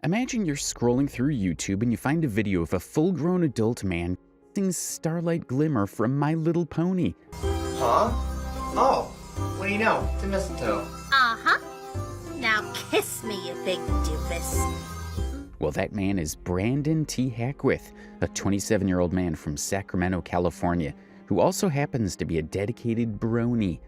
Imagine you're scrolling through YouTube and you find a video of a full-grown adult man kissing Starlight Glimmer from My Little Pony. Huh? Oh, what do you know? It's a mistletoe. Uh-huh. Now kiss me, you big doofus. Well, that man is Brandon T. Hackwith, a 27-year-old man from Sacramento, California, who also happens to be a dedicated brony.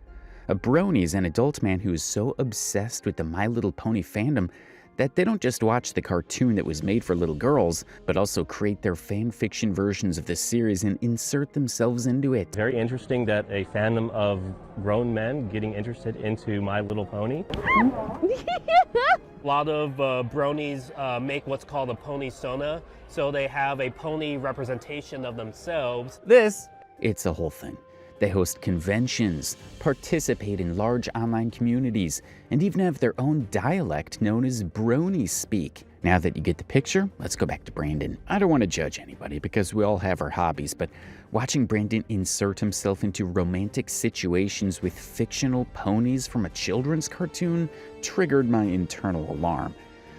A brony is an adult man who is so obsessed with the My Little Pony fandom that they don't just watch the cartoon that was made for little girls, but also create their fan fiction versions of the series and insert themselves into it. Very interesting that a fandom of grown men getting interested into My Little Pony. A lot of bronies make what's called a pony sona, so they have a pony representation of themselves. It's a whole thing. They host conventions, participate in large online communities, and even have their own dialect known as brony speak. Now that you get the picture, let's go back to Brandon. I don't want to judge anybody because we all have our hobbies, but watching Brandon insert himself into romantic situations with fictional ponies from a children's cartoon triggered my internal alarm.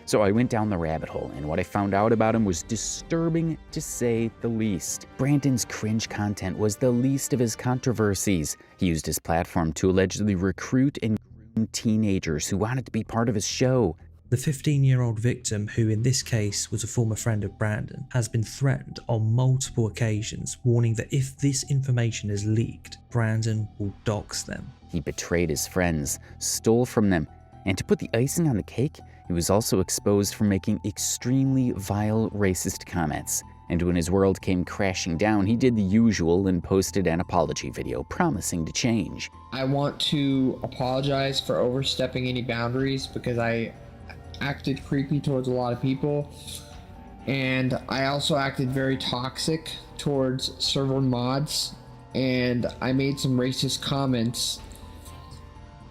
So I went down the rabbit hole, and what I found out about him was disturbing, to say the least. Brandon's cringe content was the least of his controversies. He used his platform to allegedly recruit and groom teenagers who wanted to be part of his show. The 15-year-old victim, who in this case was a former friend of Brandon, has been threatened on multiple occasions, warning that if this information is leaked, Brandon will dox them. He betrayed his friends, stole from them, and to put the icing on the cake, he was also exposed for making extremely vile racist comments. And when his world came crashing down, he did the usual and posted an apology video promising to change. I want to apologize for overstepping any boundaries because I acted creepy towards a lot of people. And I also acted very toxic towards server mods. And I made some racist comments.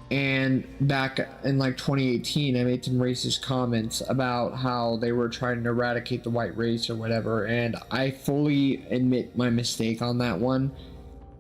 And back in like 2018, I made some racist comments about how they were trying to eradicate the white race or whatever. And I fully admit my mistake on that one.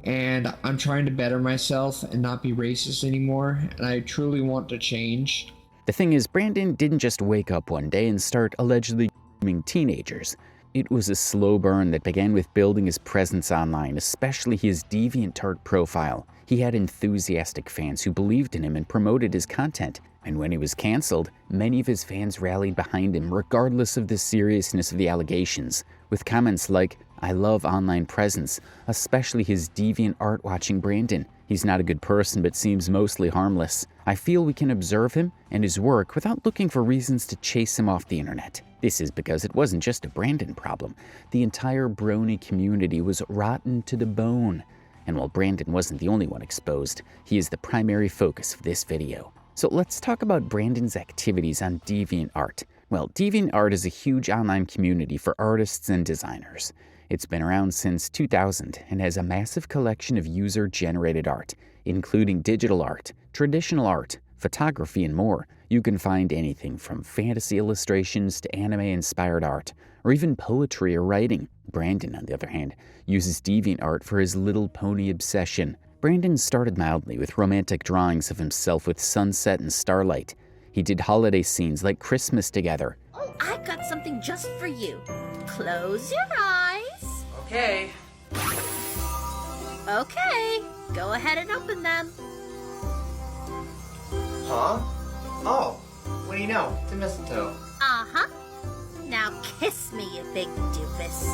And I'm trying to better myself and not be racist anymore. And I truly want to change. The thing is, Brandon didn't just wake up one day and start allegedly grooming teenagers. It was a slow burn that began with building his presence online, especially his DeviantArt profile. He had enthusiastic fans who believed in him and promoted his content. And when he was canceled, many of his fans rallied behind him regardless of the seriousness of the allegations, with comments like, "I love online presence, especially his DeviantArt watching Brandon. He's not a good person but seems mostly harmless. I feel we can observe him and his work without looking for reasons to chase him off the internet." This is because it wasn't just a Brandon problem. The entire brony community was rotten to the bone. And while Brandon wasn't the only one exposed, he is the primary focus of this video. So let's talk about Brandon's activities on DeviantArt. Well, DeviantArt is a huge online community for artists and designers. It's been around since 2000 and has a massive collection of user-generated art, including digital art, traditional art, photography, and more. You can find anything from fantasy illustrations to anime-inspired art, or even poetry or writing. Brandon, on the other hand, uses DeviantArt for his little pony obsession. Brandon started mildly with romantic drawings of himself with sunset and starlight. He did holiday scenes like Christmas together. I got something just for you. Close your eyes. Okay. Okay, go ahead and open them. Huh? Oh, what do you know? It's a mistletoe. Uh-huh. Now kiss me, you big doofus.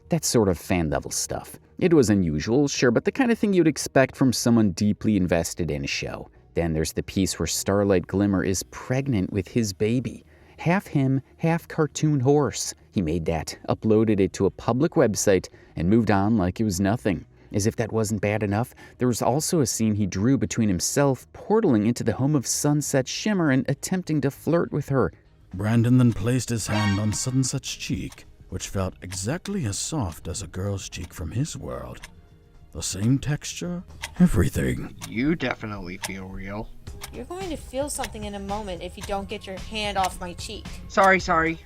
That's sort of fan-level stuff. It was unusual, sure, but the kind of thing you'd expect from someone deeply invested in a show. Then there's the piece where Starlight Glimmer is pregnant with his baby. Half him, half cartoon horse. He made that, uploaded it to a public website, and moved on like it was nothing. As if that wasn't bad enough, there was also a scene he drew between himself portaling into the home of Sunset Shimmer and attempting to flirt with her. Brandon then placed his hand on Sunset's cheek, which felt exactly as soft as a girl's cheek from his world. The same texture, everything. You definitely feel real. You're going to feel something in a moment if you don't get your hand off my cheek. Sorry.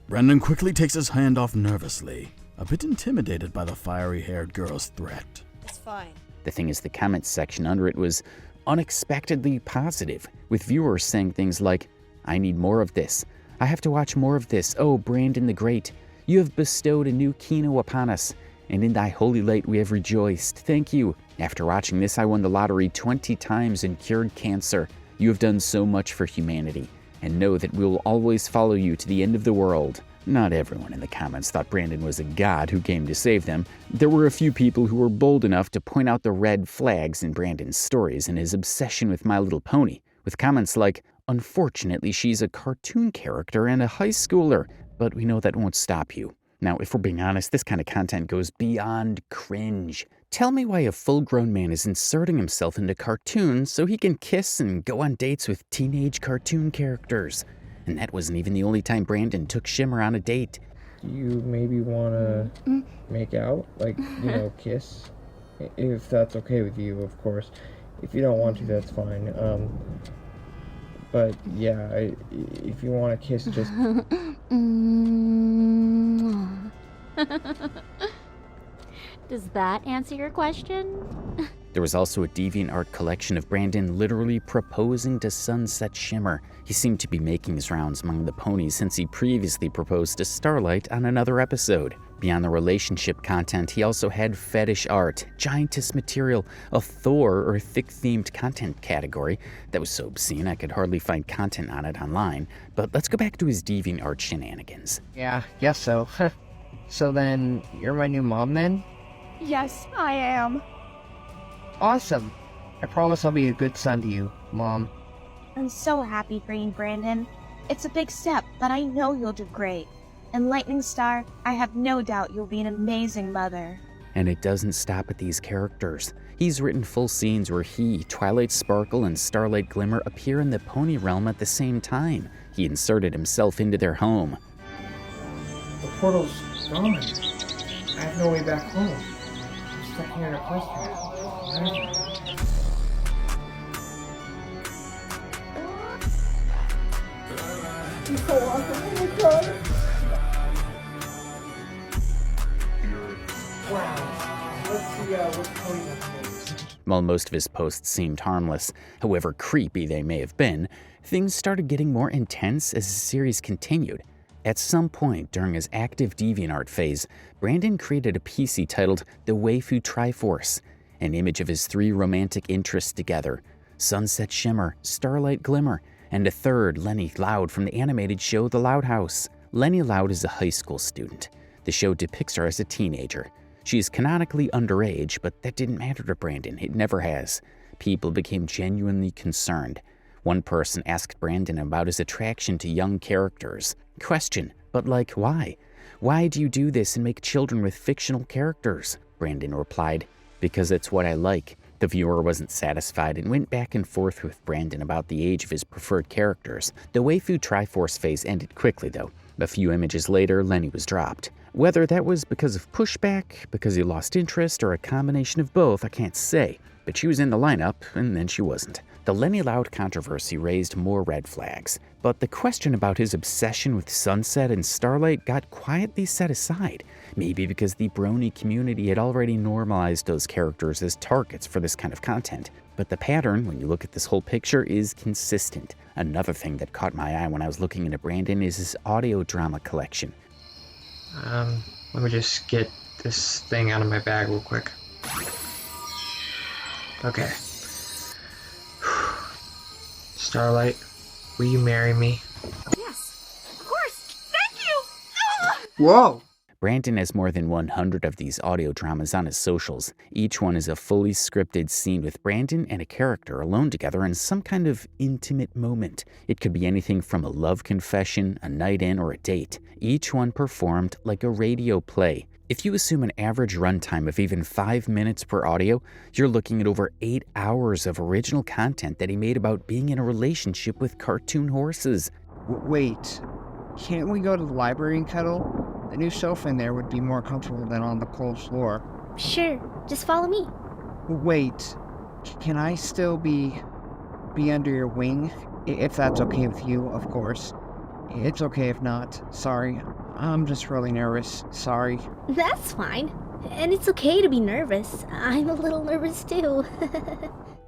Brandon quickly takes his hand off nervously, a bit intimidated by the fiery-haired girl's threat. It's fine. The thing is, the comments section under it was unexpectedly positive, with viewers saying things like, I need more of this. I have to watch more of this. Oh, Brandon the Great, you have bestowed a new kino upon us, and in thy holy light we have rejoiced. Thank you. After watching this, I won the lottery 20 times and cured cancer. You have done so much for humanity, and know that we will always follow you to the end of the world. Not everyone in the comments thought Brandon was a god who came to save them. There were a few people who were bold enough to point out the red flags in Brandon's stories and his obsession with My Little Pony, with comments like, "Unfortunately, she's a cartoon character and a high schooler, but we know that won't stop you." Now, if we're being honest, this kind of content goes beyond cringe. Tell me why a full-grown man is inserting himself into cartoons so he can kiss and go on dates with teenage cartoon characters. And that wasn't even the only time Brandon took Shimmer on a date. You maybe want to make out, like, kiss, if that's okay with you, of course. If you don't want to, that's fine. But yeah, if you want to kiss, just... Does that answer your question? There was also a DeviantArt collection of Brandon literally proposing to Sunset Shimmer. He seemed to be making his rounds among the ponies since he previously proposed to Starlight on another episode. Beyond the relationship content, he also had fetish art, giantess material, a Thor or thick-themed content category that was so obscene I could hardly find content on it online. But let's go back to his DeviantArt shenanigans. Yeah, guess so. So then, you're my new mom then? Yes, I am. Awesome. I promise I'll be a good son to you, Mom. I'm so happy for you, Brandon. It's a big step, but I know you'll do great. And Lightning Star, I have no doubt you'll be an amazing mother. And it doesn't stop at these characters. He's written full scenes where he, Twilight Sparkle, and Starlight Glimmer appear in the pony realm at the same time. He inserted himself into their home. The portal's gone. I have no way back home. I'm stuck here in a place now. While most of his posts seemed harmless, however creepy they may have been, things started getting more intense as the series continued. At some point during his active DeviantArt phase, Brandon created a PC titled The Waifu Triforce, an image of his 3 romantic interests together, Sunset Shimmer, Starlight Glimmer, and a third, Lenny Loud from the animated show The Loud House. Lenny Loud is a high school student. The show depicts her as a teenager. She is canonically underage, but that didn't matter to Brandon. It never has. People became genuinely concerned. One person asked Brandon about his attraction to young characters. Question, but like why? Why do you do this and make children with fictional characters? Brandon replied, because it's what I like. The viewer wasn't satisfied and went back and forth with Brandon about the age of his preferred characters. The Waifu Triforce phase ended quickly though. A few images later, Lenny was dropped. Whether that was because of pushback, because he lost interest, or a combination of both, I can't say. But she was in the lineup, and then she wasn't. The Lenny Loud controversy raised more red flags, but the question about his obsession with Sunset and Starlight got quietly set aside, maybe because the Brony community had already normalized those characters as targets for this kind of content. But the pattern, when you look at this whole picture, is consistent. Another thing that caught my eye when I was looking into Brandon is his audio drama collection. Let me just get this thing out of my bag real quick. Okay. Starlight, will you marry me? Yes, of course. Thank you. Whoa! Brandon has more than 100 of these audio dramas on his socials. Each one is a fully scripted scene with Brandon and a character alone together in some kind of intimate moment. It could be anything from a love confession, a night in, or a date. Each one performed like a radio play. If you assume an average runtime of even 5 minutes per audio, you're looking at over 8 hours of original content that he made about being in a relationship with cartoon horses. Wait, can't we go to the library and cuddle? The new sofa in there would be more comfortable than on the cold floor. Sure, just follow me. Wait, can I still be under your wing? If that's okay with you, of course. It's okay if not. Sorry. I'm just really nervous. Sorry. That's fine. And it's okay to be nervous. I'm a little nervous too.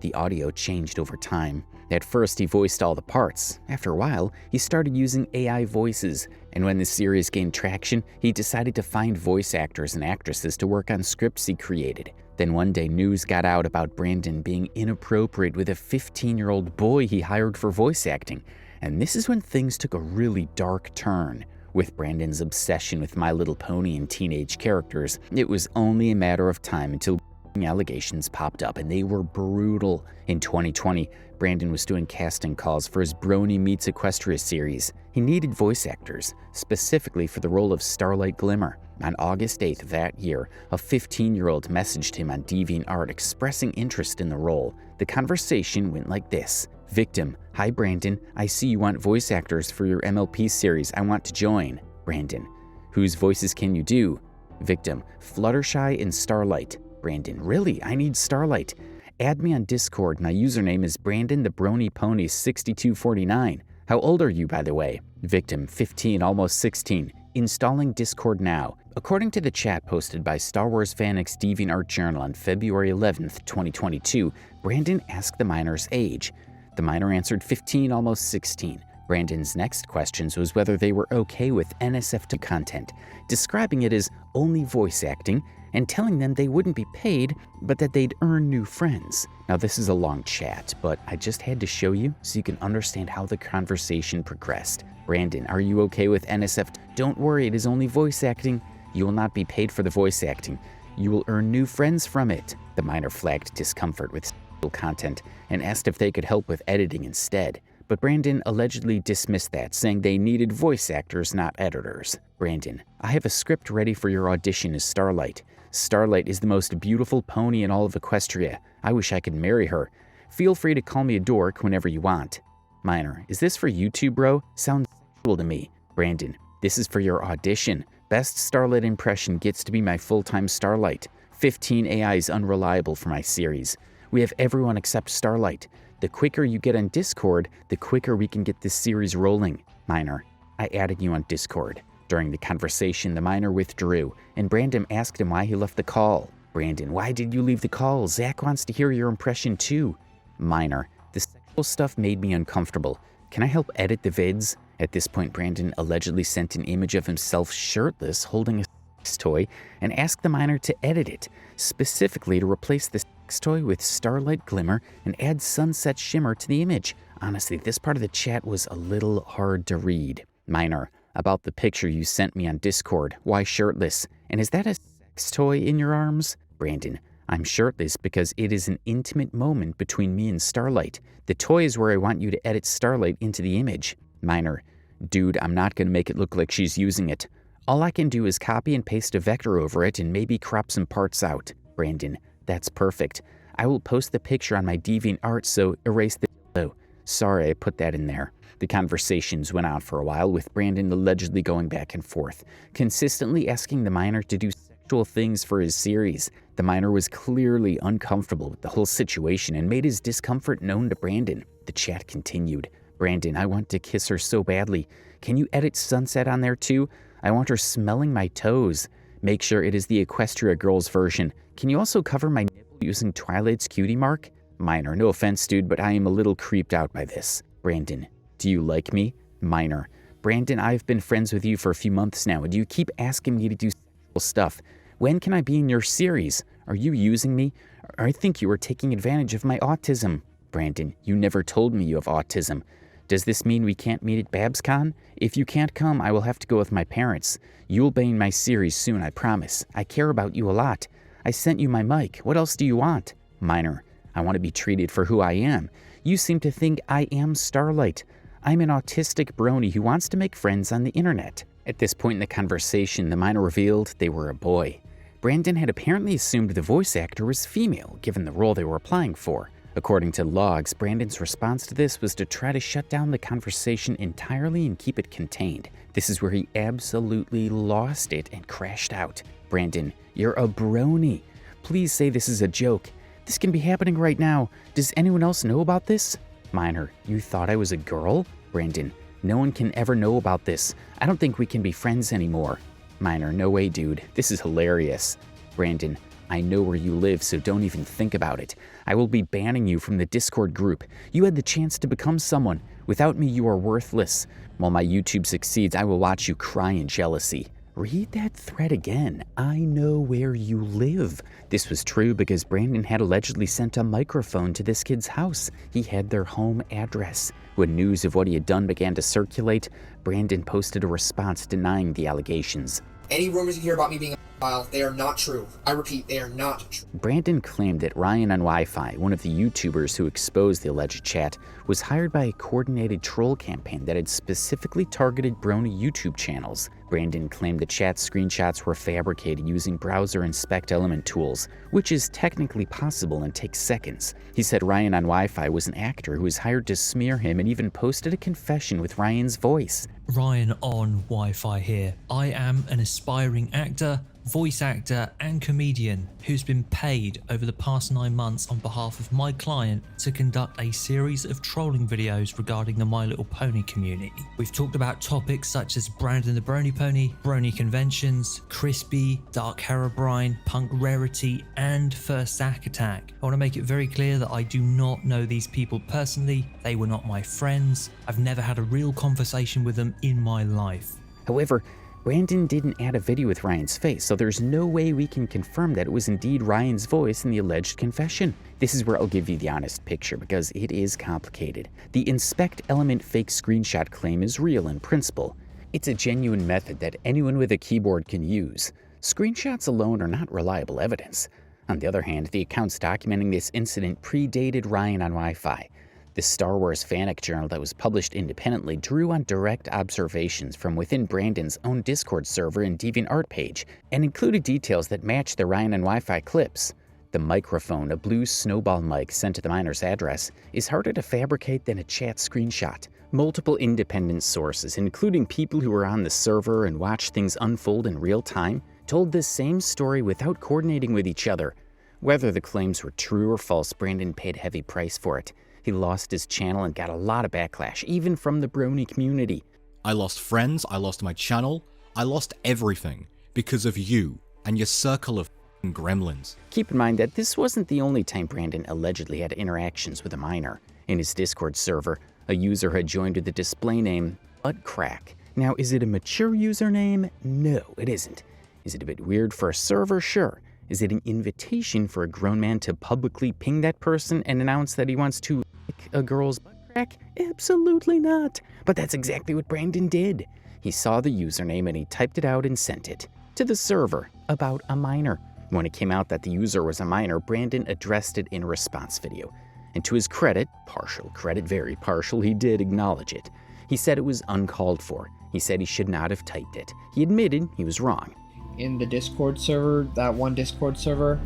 The audio changed over time. At first, he voiced all the parts. After a while, he started using AI voices, and when the series gained traction, he decided to find voice actors and actresses to work on scripts he created. Then one day, news got out about Brandon being inappropriate with a 15-year-old boy he hired for voice acting, and this is when things took a really dark turn. With Brandon's obsession with My Little Pony and teenage characters, it was only a matter of time until allegations popped up, and they were brutal. In 2020, Brandon was doing casting calls for his Brony Meets Equestria series. He needed voice actors, specifically for the role of Starlight Glimmer. On August 8th of that year, a 15-year-old messaged him on DeviantArt expressing interest in the role. The conversation went like this. Victim: Hi Brandon, I see you want voice actors for your MLP series. I want to join. Brandon: Whose voices can you do? Victim: Fluttershy and Starlight. Brandon: Really? I need Starlight. Add me on Discord. My username is Brandon the Brony Pony 6249. How old are you, by the way? Victim: 15, almost 16. Installing Discord now. According to the chat posted by Star Wars Fanix DeviantArt Journal on February 11th, 2022, Brandon asked the minor's age. The minor answered 15, almost 16. Brandon's next questions was whether they were okay with NSFW content, describing it as only voice acting, and telling them they wouldn't be paid, but that they'd earn new friends. Now this is a long chat, but I just had to show you so you can understand how the conversation progressed. Brandon: Are you okay with NSFW? Don't worry, it is only voice acting. You will not be paid for the voice acting. You will earn new friends from it. The minor flagged discomfort with sexual content and asked if they could help with editing instead. But Brandon allegedly dismissed that, saying they needed voice actors, not editors. Brandon: I have a script ready for your audition as Starlight. Starlight is the most beautiful pony in all of Equestria. I wish I could marry her. Feel free to call me a dork whenever you want. Minor: Is this for YouTube, bro? Sounds sexual to me. Brandon: This is for your audition. Best Starlight impression gets to be my full-time Starlight. 15 AI is unreliable for my series. We have everyone except Starlight. The quicker you get on Discord, the quicker we can get this series rolling. Minor: I added you on Discord. During the conversation, the minor withdrew, and Brandon asked him why he left the call. Brandon: Why did you leave the call? Zach wants to hear your impression too. Minor: The sexual stuff made me uncomfortable. Can I help edit the vids? At this point, Brandon allegedly sent an image of himself shirtless holding a sex toy and asked the minor to edit it, specifically to replace the sex toy with Starlight Glimmer and add Sunset Shimmer to the image. Honestly, this part of the chat was a little hard to read. Minor: About the picture you sent me on Discord. Why shirtless? And is that a sex toy in your arms? Brandon: I'm shirtless because it is an intimate moment between me and Starlight. The toy is where I want you to edit Starlight into the image. Minor: Dude, I'm not going to make it look like she's using it. All I can do is copy and paste a vector over it and maybe crop some parts out. Brandon: That's perfect. I will post the picture on my DeviantArt, so erase the dildo. Sorry I put that in there. The conversations went on for a while, with Brandon allegedly going back and forth, consistently asking the minor to do sexual things for his series. The minor was clearly uncomfortable with the whole situation and made his discomfort known to Brandon. The chat continued. Brandon: I want to kiss her so badly. Can you edit Sunset on there too? I want her smelling my toes. Make sure it is the Equestria Girls version. Can you also cover my nipple using Twilight's cutie mark? Minor: No offense, dude, but I am a little creeped out by this. Brandon: Do you like me? Minor: Brandon, I've been friends with you for a few months now, and you keep asking me to do sexual stuff. When can I be in your series? Are you using me? I think you are taking advantage of my autism. Brandon: You never told me you have autism. Does this mean we can't meet at BabsCon? If you can't come, I will have to go with my parents. You'll be in my series soon, I promise. I care about you a lot. I sent you my mic. What else do you want? Minor: I want to be treated for who I am. You seem to think I am Starlight. I'm an autistic brony who wants to make friends on the internet. At this point in the conversation, the minor revealed they were a boy. Brandon had apparently assumed the voice actor was female, given the role they were applying for. According to logs, Brandon's response to this was to try to shut down the conversation entirely and keep it contained. This is where he absolutely lost it and crashed out. Brandon: You're a brony. Please say this is a joke. This can be happening right now. Does anyone else know about this? Minor: You thought I was a girl? Brandon: No one can ever know about this. I don't think we can be friends anymore. Minor: No way, dude. This is hilarious. Brandon: I know where you live, so don't even think about it. I will be banning you from the Discord group. You had the chance to become someone. Without me, you are worthless. While my YouTube succeeds, I will watch you cry in jealousy. Read that thread again. I know where you live. This was true because Brandon had allegedly sent a microphone to this kid's house. He had their home address. When news of what he had done began to circulate, Brandon posted a response denying the allegations. Any rumors you hear about me being a pedophile, they are not true. I repeat, they are not true. Brandon claimed that Ryan on Wi-Fi, one of the YouTubers who exposed the alleged chat, was hired by a coordinated troll campaign that had specifically targeted Brony YouTube channels. Brandon claimed the chat screenshots were fabricated using browser inspect element tools, which is technically possible and takes seconds. He said Ryan on Wi-Fi was an actor who was hired to smear him and even posted a confession with Ryan's voice. Ryan on Wi-Fi here. I am an aspiring actor, voice actor and comedian who's been paid over the past 9 months on behalf of my client to conduct a series of trolling videos regarding the My Little Pony community. We've talked about topics such as Brandon the Brony Pony, Brony conventions, Crispy, Dark Herobrine, Punk Rarity and First Zack Attack. I want to make it very clear that I do not know these people personally. They were not my friends. I've never had a real conversation with them in my life. However, Brandon didn't add a video with Ryan's face, so there's no way we can confirm that it was indeed Ryan's voice in the alleged confession. This is where I'll give you the honest picture because it is complicated. The inspect element fake screenshot claim is real in principle. It's a genuine method that anyone with a keyboard can use. Screenshots alone are not reliable evidence. On the other hand, the accounts documenting this incident predated Ryan on Wi-Fi. The Star Wars Fanic journal that was published independently drew on direct observations from within Brandon's own Discord server and DeviantArt page, and included details that matched the Ryan and Wi-Fi clips. The microphone, a blue snowball mic sent to the miner's address, is harder to fabricate than a chat screenshot. Multiple independent sources, including people who were on the server and watched things unfold in real time, told this same story without coordinating with each other. Whether the claims were true or false, Brandon paid a heavy price for it. He lost his channel and got a lot of backlash, even from the Brony community. I lost friends, I lost my channel, I lost everything because of you and your circle of gremlins. Keep in mind that this wasn't the only time Brandon allegedly had interactions with a minor. In his Discord server, a user had joined with the display name Buttcrack. Now, is it a mature username? No, it isn't. Is it a bit weird for a server? Sure. Is it an invitation for a grown man to publicly ping that person and announce that he wants to lick a girl's butt crack? Absolutely not. But that's exactly what Brandon did. He saw the username and he typed it out and sent it to the server about a minor. When it came out that the user was a minor, Brandon addressed it in a response video. And to his credit, partial credit, very partial, he did acknowledge it. He said it was uncalled for. He said he should not have typed it. He admitted he was wrong. In the Discord server, that one Discord server,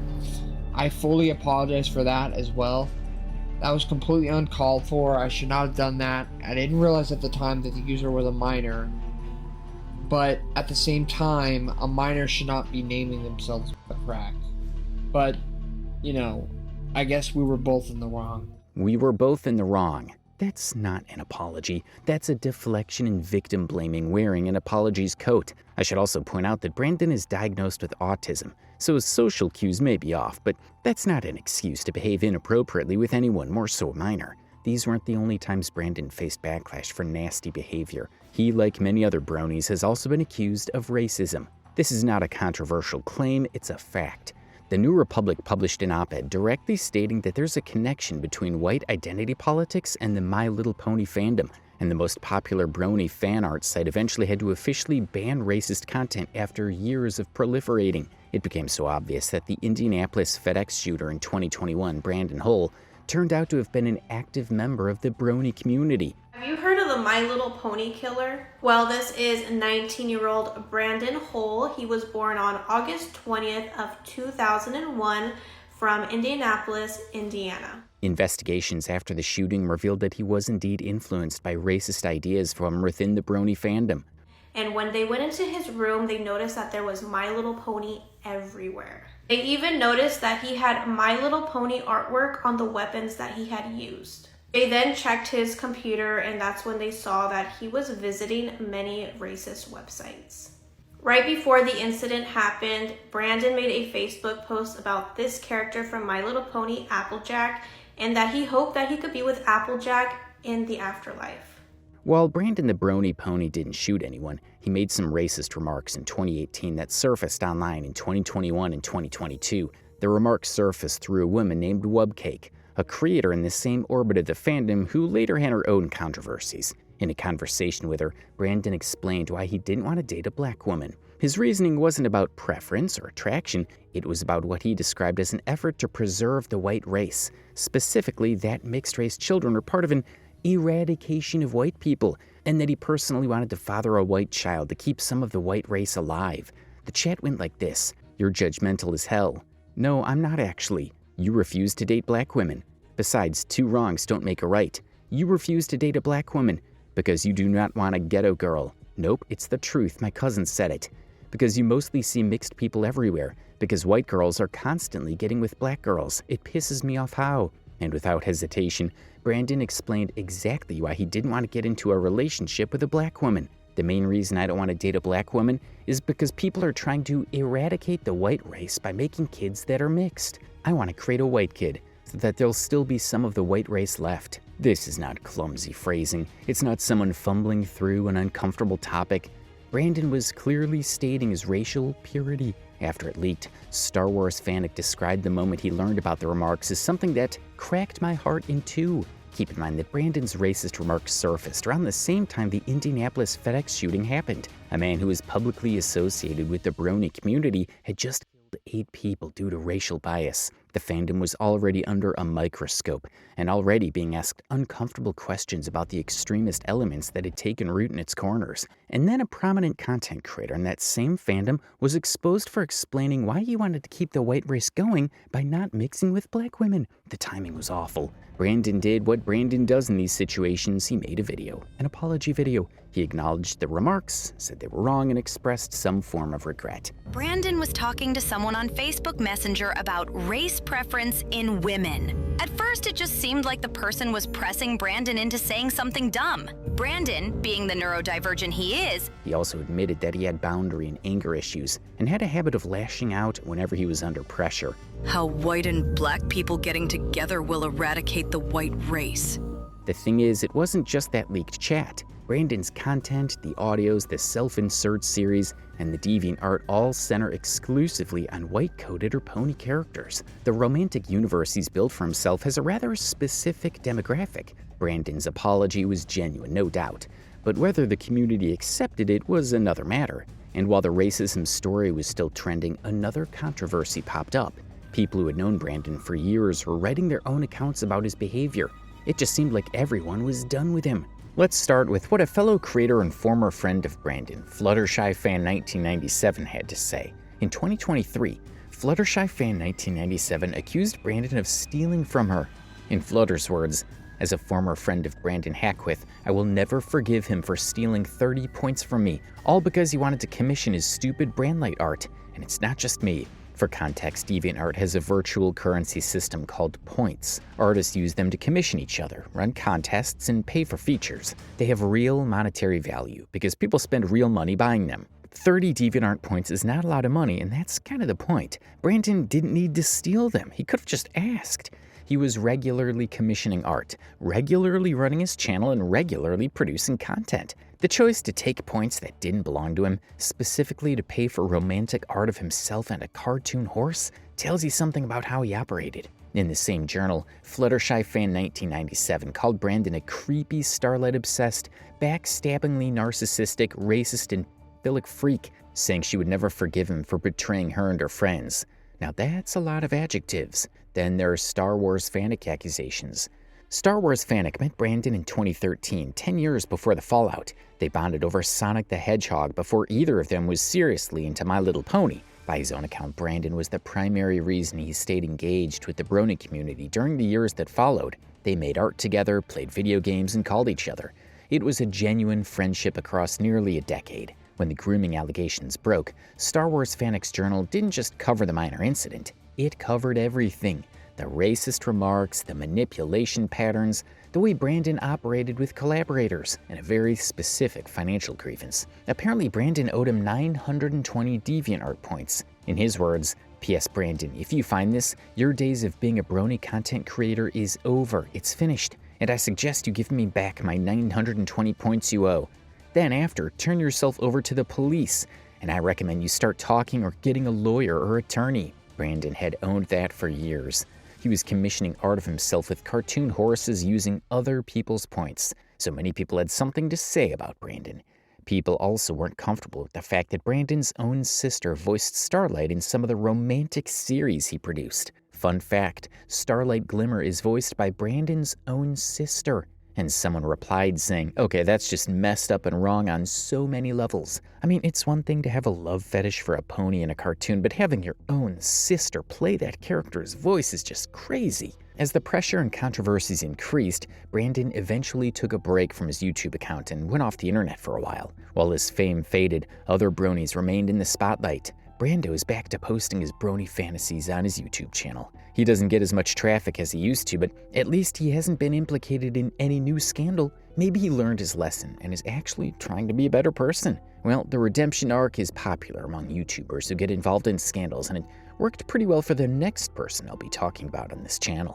I fully apologize for that as well. That was completely uncalled for. I should not have done that. I didn't realize at the time that the user was a minor. But at the same time, a minor should not be naming themselves a crack. But, you know, I guess we were both in the wrong. We were both in the wrong. That's not an apology. That's a deflection and victim blaming wearing an apology's coat. I should also point out that Brandon is diagnosed with autism, so his social cues may be off, but that's not an excuse to behave inappropriately with anyone, more so a minor. These weren't the only times Brandon faced backlash for nasty behavior. He, like many other bronies, has also been accused of racism. This is not a controversial claim, it's a fact. The New Republic published an op-ed directly stating that there's a connection between white identity politics and the My Little Pony fandom, and the most popular Brony fan art site eventually had to officially ban racist content after years of proliferating. It became so obvious that the Indianapolis FedEx shooter in 2021, Brandon Hull, turned out to have been an active member of the Brony community. Have you heard of the My Little Pony killer? Well, this is 19-year-old Brandon Hull. He was born on August 20th of 2001 from Indianapolis, Indiana. Investigations after the shooting revealed that he was indeed influenced by racist ideas from within the Brony fandom. And when they went into his room, they noticed that there was My Little Pony everywhere. They even noticed that he had My Little Pony artwork on the weapons that he had used. They then checked his computer, and that's when they saw that he was visiting many racist websites. Right before the incident happened, Brandon made a Facebook post about this character from My Little Pony, Applejack, and that he hoped that he could be with Applejack in the afterlife. While Brandon the Brony pony didn't shoot anyone, he made some racist remarks in 2018 that surfaced online in 2021 and 2022. The remarks surfaced through a woman named Wubcake, a creator in the same orbit of the fandom who later had her own controversies. In a conversation with her, Brandon explained why he didn't want to date a black woman. His reasoning wasn't about preference or attraction, it was about what he described as an effort to preserve the white race, specifically that mixed-race children are part of an eradication of white people, and that he personally wanted to father a white child to keep some of the white race alive. The chat went like this: "You're judgmental as hell." "No, I'm not actually." "You refuse to date black women." "Besides, two wrongs don't make a right." "You refuse to date a black woman." "Because you do not want a ghetto girl." "Nope, it's the truth, my cousin said it." "Because you mostly see mixed people everywhere." "Because white girls are constantly getting with black girls. It pisses me off how." And without hesitation, Brandon explained exactly why he didn't want to get into a relationship with a black woman. "The main reason I don't want to date a black woman is because people are trying to eradicate the white race by making kids that are mixed. I want to create a white kid so that there'll still be some of the white race left." This is not clumsy phrasing. It's not someone fumbling through an uncomfortable topic. Brandon was clearly stating his racial purity. After it leaked, Star Wars Fanic described the moment he learned about the remarks as something that cracked my heart in two. Keep in mind that Brandon's racist remarks surfaced around the same time the Indianapolis FedEx shooting happened. A man who is publicly associated with the Brony community had just killed 8 people due to racial bias. The fandom was already under a microscope and already being asked uncomfortable questions about the extremist elements that had taken root in its corners. And then a prominent content creator in that same fandom was exposed for explaining why he wanted to keep the white race going by not mixing with black women. The timing was awful. Brandon did what Brandon does in these situations. He made a video, an apology video. He acknowledged the remarks, said they were wrong, and expressed some form of regret. Brandon was talking to someone on Facebook Messenger about race preference in women. At first, it just seemed like the person was pressing Brandon into saying something dumb. Brandon, being the neurodivergent he is, he also admitted that he had boundary and anger issues and had a habit of lashing out whenever he was under pressure. "How white and black people getting together will eradicate the white race." The thing is, it wasn't just that leaked chat. Brandon's content, the audios, the self-insert series, and the DeviantArt all center exclusively on white-coded or pony characters. The romantic universe he's built for himself has a rather specific demographic. Brandon's apology was genuine, no doubt, but whether the community accepted it was another matter. And while the racism story was still trending, another controversy popped up. People who had known Brandon for years were writing their own accounts about his behavior. It just seemed like everyone was done with him. Let's start with what a fellow creator and former friend of Brandon, Fluttershy Fan 1997, had to say. In 2023, Fluttershy Fan 1997 accused Brandon of stealing from her. In Flutter's words, "As a former friend of Brandon Hackwith, I will never forgive him for stealing 30 points from me, all because he wanted to commission his stupid brandlight art. And it's not just me." For context, DeviantArt has a virtual currency system called points. Artists use them to commission each other, run contests, and pay for features. They have real monetary value because people spend real money buying them. 30 DeviantArt points is not a lot of money, and that's kind of the point. Brandon didn't need to steal them. He could have just asked. He was regularly commissioning art, regularly running his channel, and regularly producing content. The choice to take points that didn't belong to him, specifically to pay for romantic art of himself and a cartoon horse, tells you something about how he operated. In the same journal, Fluttershy Fan 1997 called Brandon a creepy, starlight-obsessed, backstabbingly narcissistic, racist, and pedophilic freak, saying she would never forgive him for betraying her and her friends. Now that's a lot of adjectives. Then there are Star Wars Fanic accusations. Star Wars Fanic met Brandon in 2013, 10 years before the fallout. They bonded over Sonic the Hedgehog before either of them was seriously into My Little Pony. By his own account, Brandon was the primary reason he stayed engaged with the Brony community during the years that followed. They made art together, played video games, and called each other. It was a genuine friendship across nearly a decade. When the grooming allegations broke, Star Wars Fanic's journal didn't just cover the minor incident, it covered everything. The racist remarks, the manipulation patterns, the way Brandon operated with collaborators, and a very specific financial grievance. Apparently, Brandon owed him 920 DeviantArt points. In his words, P.S. Brandon, if you find this, your days of being a brony content creator is over. It's finished, and I suggest you give me back my 920 points you owe. Then after, turn yourself over to the police, and I recommend you start talking or getting a lawyer or attorney. Brandon had owned that for years. He was commissioning art of himself with cartoon horses using other people's points, so many people had something to say about Brandon. People also weren't comfortable with the fact that Brandon's own sister voiced Starlight in some of the romantic series he produced. Fun fact, Starlight Glimmer is voiced by Brandon's own sister. And someone replied saying, okay, that's just messed up and wrong on so many levels. I mean, it's one thing to have a love fetish for a pony in a cartoon, but having your own sister play that character's voice is just crazy. As the pressure and controversies increased, Brandon eventually took a break from his YouTube account and went off the internet for a while. While his fame faded, other bronies remained in the spotlight. Brando is back to posting his brony fantasies on his YouTube channel. He doesn't get as much traffic as he used to, but at least he hasn't been implicated in any new scandal. Maybe he learned his lesson and is actually trying to be a better person. Well, the redemption arc is popular among YouTubers who get involved in scandals, and it worked pretty well for the next person I'll be talking about on this channel.